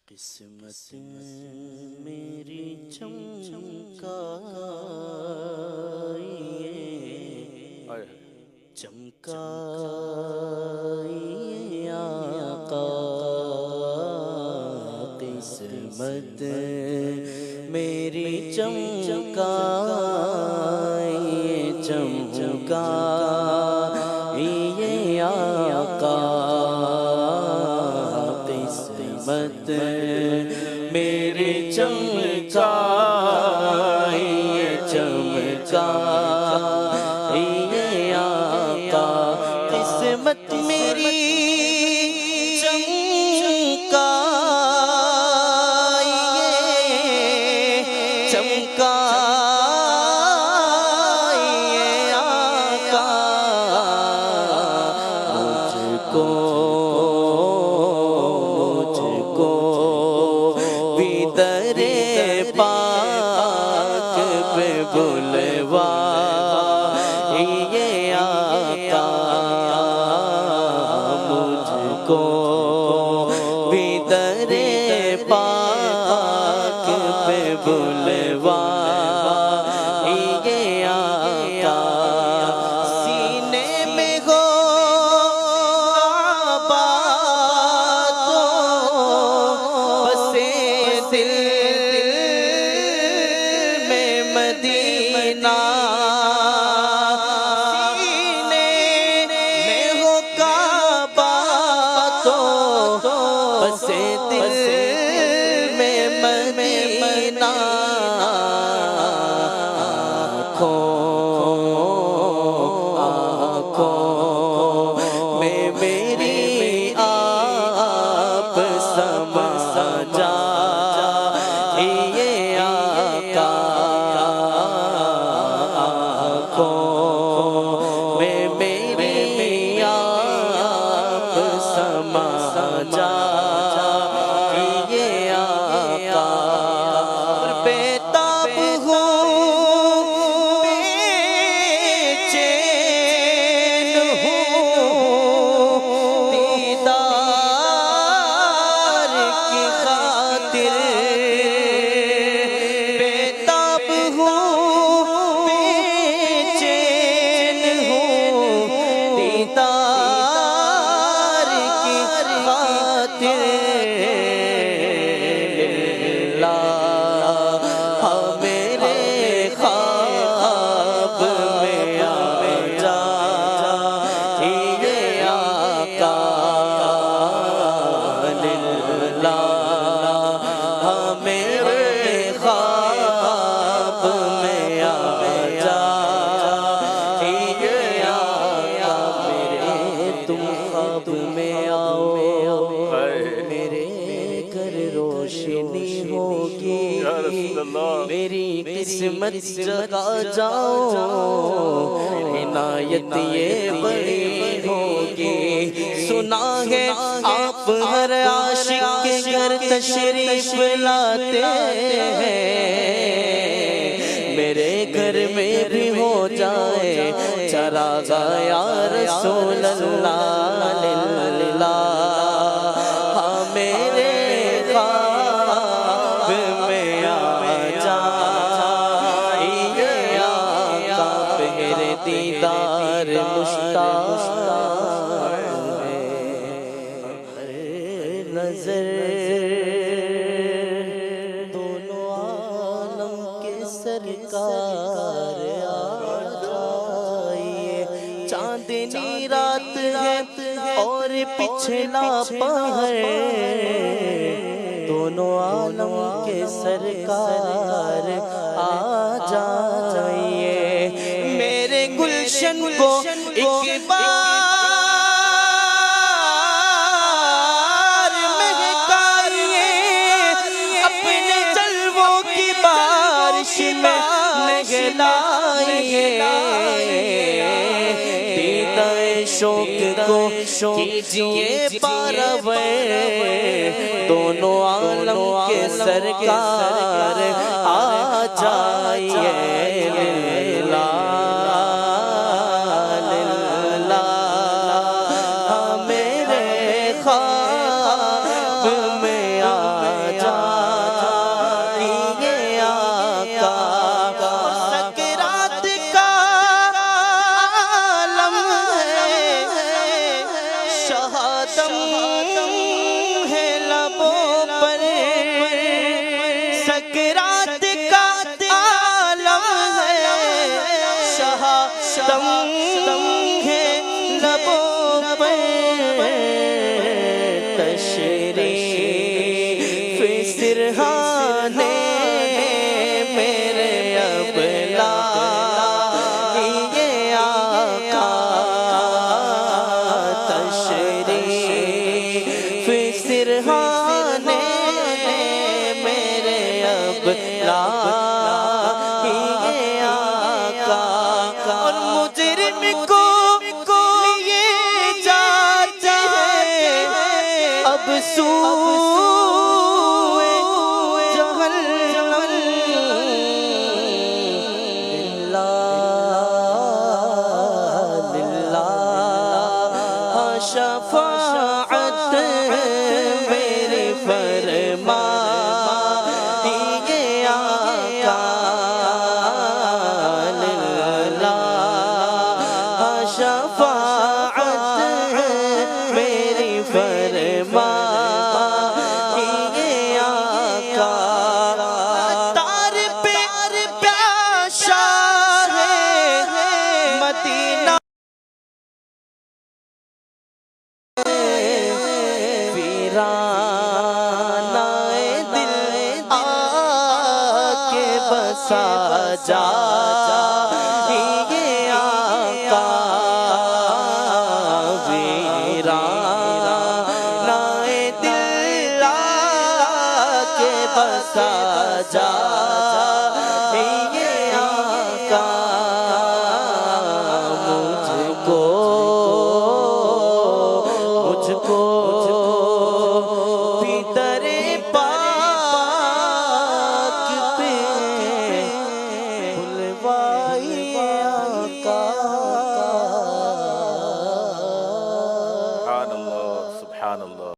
قسمت میری چمکائیے چمکائیے آقا، قسمت میری چمکائیے چمکائیے آقا، قسمت میری چمکائیے چمکائیے آقا، قسمت میری چمکائیے چمکائیے آقا، مجھ کو بھی در پاک پہ بلوائیے آقا، مجھ کو بھی در پاک پہ بلوائیے آقا، سینے میں ہو آباد بسے دل میں مدینہ، سینے میں ہو کعبہ تو بسے دل میں مدینہ، آنکھوں میں میری آپ سما جائیے آقا، آنکھوں میں میری آپ سما جائیے آقا، بےتاب ہوں بے چین ہوں دیدار کی خاطر، بےتاب ہوں بے چین ہوں دیدار کی خاطر، میرے خواب میں آ جائیے آقا، میرے خواب میں آ جائیے آقا، میرے تم خواب میں آؤ، میرے گھر روشنی ہوگی، میری قسمت جگا جاؤ، عنایت یہ بڑی ہوگی، سنا ہے آپ ہر عاشق کے گھر تشریف لاتے ہیں، میرے گھر میں بھی ہو جائے چراغ یا رسول اللہ، ہاں میرے خواب میں آ جائیے آقا، میرے دیدار مشتاق ہے، ہر نظر دونوں عالم کے سرکار آ جائیے، چاندنی رات ہے اور پچھلا پہر، دونوں عالم کے سرکار آ جائیے، میرے گلشن کو ایک بار مہکائیے، اپنے جلووں کی بارش میں نہلائیے، دیدہ شوق کو کیجیے پارور، دونوں عالم کے سرکار آ جائیے، میرے خواب میں آ سرہانے میرے ابلا یہ آقا تشریف سرہانے میرے ابلا یہ آقا اور مجرم کو یہ جاتے ہیں اب سوئے جہنم للہ شفاعت میری فرما یہ آقا للہ شفاعت میری فرما دل آکے بسا جا یہ آقا ویرانہ دل آکے بسا جا